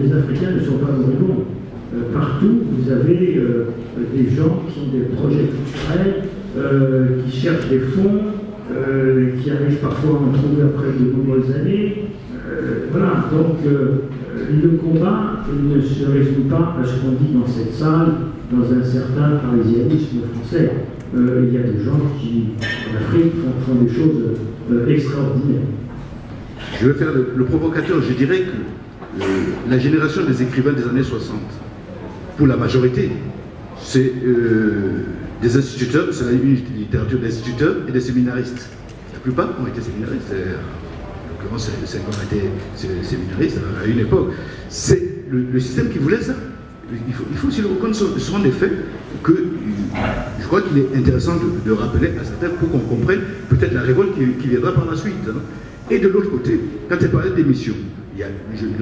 Les Africains ne sont pas moribonds. Partout, vous avez des gens qui ont des projets culturels, qui cherchent des fonds, qui arrivent parfois à en trouver après de nombreuses années. Voilà, donc le combat ne se résout pas à ce qu'on dit dans cette salle, dans un certain parisianisme français. Il y a des gens qui, en Afrique, font des choses extraordinaires. Je vais faire le provocateur. Je dirais que la génération des écrivains des années 60, pour la majorité, c'est des instituteurs, c'est la littérature d'instituteurs et des séminaristes. La plupart ont été séminaristes. En l'occurrence, Senghor a été séminariste à une époque. C'est le système qui voulait ça. Il faut aussi le reconnaître. Ce sont des faits que je crois qu'il est intéressant de rappeler à certains pour qu'on comprenne peut-être la révolte qui viendra par la suite. Hein. Et de l'autre côté, quand elle parlait des missions, là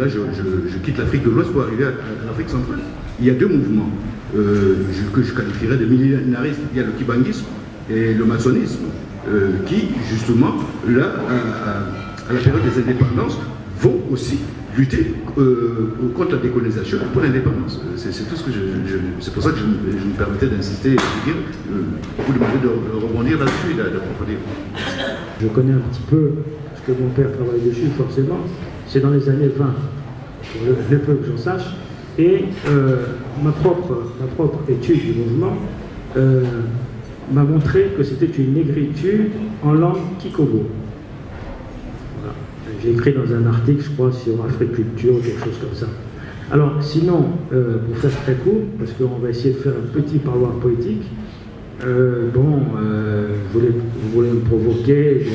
je quitte l'Afrique de l'Ouest pour arriver à l'Afrique centrale. Il y a deux mouvements que je qualifierais de millénaristes. Il y a le kibangisme et le maçonnisme qui, justement, là, à la période des indépendances, vont aussi lutter contre la décolonisation et pour l'indépendance. C'est tout ce que c'est pour ça que je me permettais d'insister et de dire, vous demandez de rebondir là-dessus, d'approfondir. Je connais un petit peu, parce que mon père travaille dessus forcément, c'est dans les années 20, le peu que j'en sache, et ma propre étude du mouvement m'a montré que c'était une négritude en langue kikobo. Voilà. J'ai écrit dans un article, je crois, sur Africulture, quelque chose comme ça. Alors, sinon, pour faire très court, parce qu'on va essayer de faire un petit parloir poétique, vous voulez me provoquer,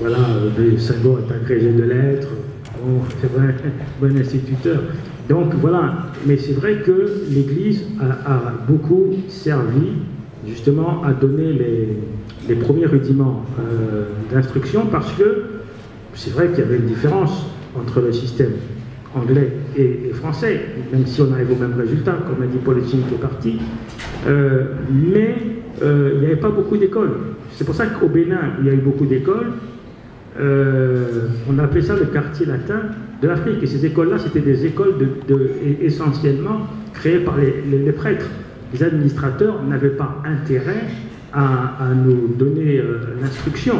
voilà, Senghor est agrégé de lettres, bon, c'est vrai, bon instituteur. Donc voilà, mais c'est vrai que l'Église a beaucoup servi justement à donner les premiers rudiments d'instruction, parce que c'est vrai qu'il y avait une différence entre le système anglais et français, même si on arrive au même résultat, comme a dit Paul Eching qui est parti, mais il n'y avait pas beaucoup d'écoles. C'est pour ça qu'au Bénin, il y a eu beaucoup d'écoles. On appelait ça le quartier latin de l'Afrique. Et ces écoles-là, c'était des écoles essentiellement créées par les prêtres. Les administrateurs n'avaient pas intérêt à nous donner l'instruction,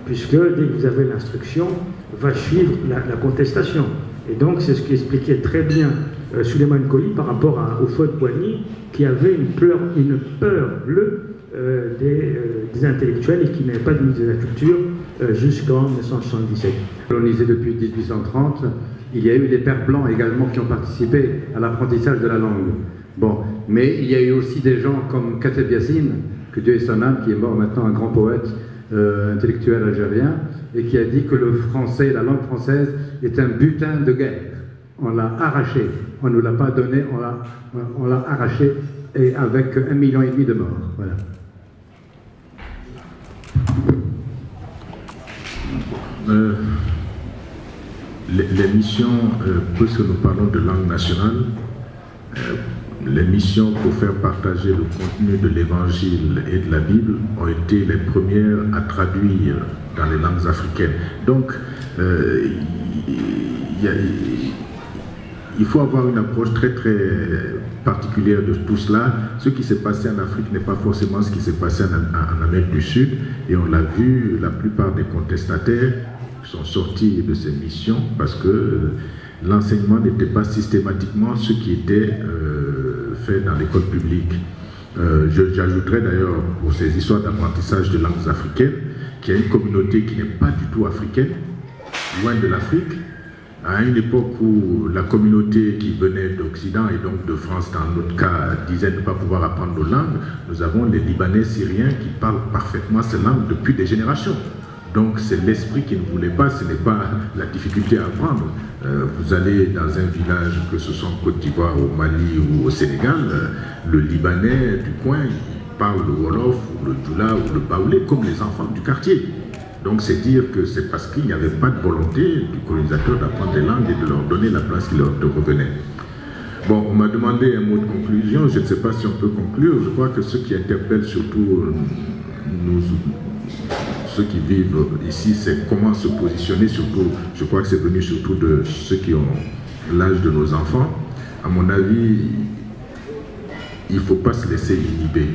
puisque dès que vous avez l'instruction, va suivre la contestation. Et donc, c'est ce qui expliquait très bien Souleymane Coly par rapport au feu de Poigny, qui avait une peur bleue des intellectuels et qui n'avait pas de ministre de la Culture jusqu'en 1977. Colonisé depuis 1830, il y a eu les Pères Blancs également qui ont participé à l'apprentissage de la langue. Bon, mais il y a eu aussi des gens comme Kateb Yassine, que Dieu ait son âme, qui est mort maintenant, un grand poète intellectuel algérien, et qui a dit que le français, la langue française, est un butin de guerre. On l'a arraché, on ne nous l'a pas donné, on l'a arraché, et avec 1,5 million de morts. Voilà. Les missions, puisque nous parlons de langue nationale, les missions pour faire partager le contenu de l'Évangile et de la Bible ont été les premières à traduire dans les langues africaines. Donc, il faut avoir une approche très très particulière de tout cela. Ce qui s'est passé en Afrique n'est pas forcément ce qui s'est passé en Amérique du Sud, et on l'a vu, la plupart des contestataires sont sortis de ces missions parce que l'enseignement n'était pas systématiquement ce qui était fait dans l'école publique. J'ajouterais d'ailleurs pour ces histoires d'apprentissage de langues africaines qu'il y a une communauté qui n'est pas du tout africaine, loin de l'Afrique, à une époque où la communauté qui venait d'Occident et donc de France dans notre cas disait ne pas pouvoir apprendre nos langues. Nous avons les Libanais syriens qui parlent parfaitement ces langues depuis des générations. Donc c'est l'esprit qui ne voulait pas, ce n'est pas la difficulté à apprendre. Vous allez dans un village, que ce soit en Côte d'Ivoire, au Mali ou au Sénégal, le Libanais du coin, il parle le Wolof, ou le Djoula, ou le Baoulé, comme les enfants du quartier. Donc c'est dire que c'est parce qu'il n'y avait pas de volonté du colonisateur d'apprendre des langues et de leur donner la place qui leur revenait. Bon, on m'a demandé un mot de conclusion, je ne sais pas si on peut conclure. Je crois que ce qui interpelle surtout ceux qui vivent ici, c'est comment se positionner, surtout, je crois que c'est venu surtout de ceux qui ont l'âge de nos enfants. À mon avis, il ne faut pas se laisser inhiber.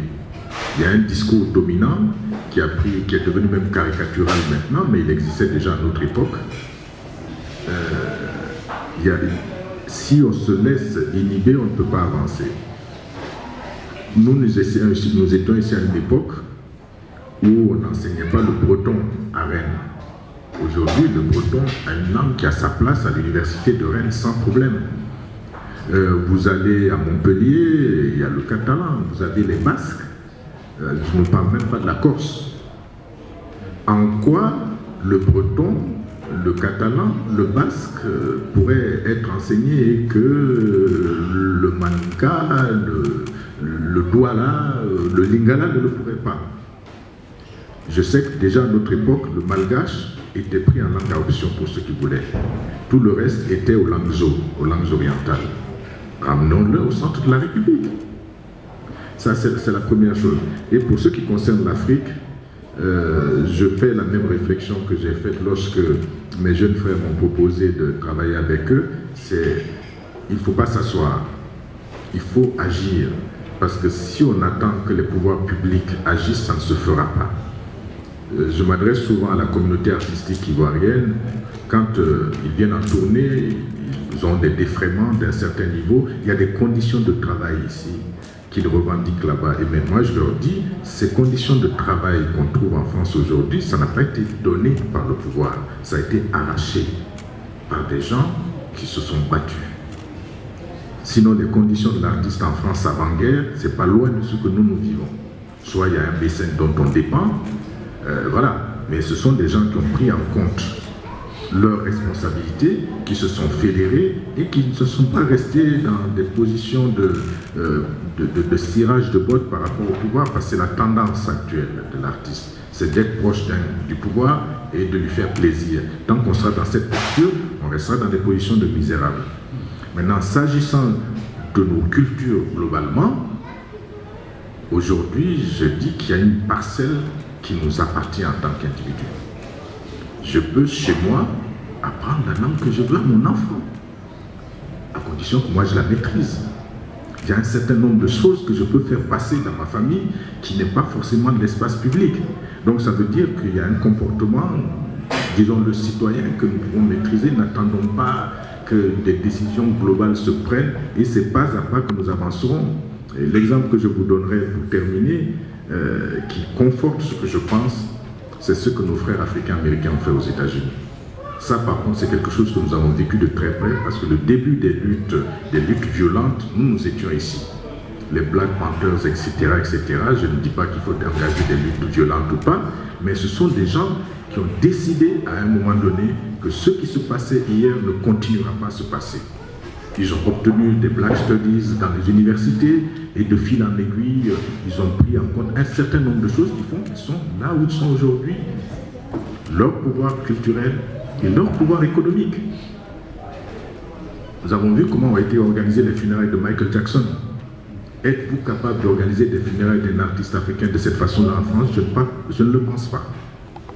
Il y a un discours dominant qui est devenu même caricatural maintenant, mais il existait déjà à notre époque. Si on se laisse inhiber, on ne peut pas avancer. Nous étions ici à une époque où on n'enseignait pas le breton à Rennes. Aujourd'hui, le breton a une langue qui a sa place à l'université de Rennes sans problème. Vous allez à Montpellier, il y a le catalan, vous avez les basques, je ne parle même pas de la Corse. En quoi le breton, le catalan, le basque pourrait être enseigné et que le manka, le douala, le lingala ne le pourrait pas? Je sais que déjà à notre époque, le malgache était pris en langue à option pour ceux qui voulaient. Tout le reste était aux langues orientales. Ramenons-le au centre de la République. Ça, c'est la première chose. Et pour ce qui concerne l'Afrique, je fais la même réflexion que j'ai faite lorsque mes jeunes frères m'ont proposé de travailler avec eux. C'est il ne faut pas s'asseoir, il faut agir. Parce que si on attend que les pouvoirs publics agissent, ça ne se fera pas. Je m'adresse souvent à la communauté artistique ivoirienne. Quand ils viennent en tournée, ils ont des défraiements d'un certain niveau. Il y a des conditions de travail ici qu'ils revendiquent là-bas. Et même moi, je leur dis, ces conditions de travail qu'on trouve en France aujourd'hui, ça n'a pas été donné par le pouvoir. Ça a été arraché par des gens qui se sont battus. Sinon, les conditions de l'artiste en France avant-guerre, c'est pas loin de ce que nous vivons. Soit il y a un mécène dont on dépend, voilà. Mais ce sont des gens qui ont pris en compte leurs responsabilités, qui se sont fédérés et qui ne se sont pas restés dans des positions de cirage de bottes par rapport au pouvoir, parce que c'est la tendance actuelle de l'artiste. C'est d'être proche du pouvoir et de lui faire plaisir. Tant qu'on sera dans cette posture, on restera dans des positions de misérables. Maintenant, s'agissant de nos cultures globalement, aujourd'hui, je dis qu'il y a une parcelle qui nous appartient en tant qu'individu. Je peux, chez moi, apprendre la langue que je veux à mon enfant, à condition que moi je la maîtrise. Il y a un certain nombre de choses que je peux faire passer dans ma famille qui n'est pas forcément de l'espace public. Donc ça veut dire qu'il y a un comportement, disons le citoyen, que nous pouvons maîtriser. N'attendons pas que des décisions globales se prennent et c'est pas à pas que nous avancerons. L'exemple que je vous donnerai pour terminer, qui conforte ce que je pense, c'est ce que nos frères africains-américains ont fait aux États-Unis. Ça, par contre, c'est quelque chose que nous avons vécu de très près, parce que le début des luttes violentes, nous étions ici. Les Black Panthers, etc., etc. Je ne dis pas qu'il faut engager des luttes violentes ou pas, mais ce sont des gens qui ont décidé à un moment donné que ce qui se passait hier ne continuera pas à se passer. Ils ont obtenu des Black Studies dans les universités et de fil en aiguille, ils ont pris en compte un certain nombre de choses qui font qu'ils sont là où ils sont aujourd'hui. Leur pouvoir culturel et leur pouvoir économique. Nous avons vu comment ont été organisées les funérailles de Michael Jackson. Êtes-vous capable d'organiser des funérailles d'un artiste africain de cette façon-là en France? Je ne le pense pas.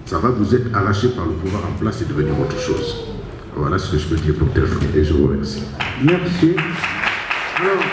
Ça va vous être arraché par le pouvoir en place et devenir autre chose. Voilà ce que je peux dire pour terminer et je vous remercie. Merci. Alors,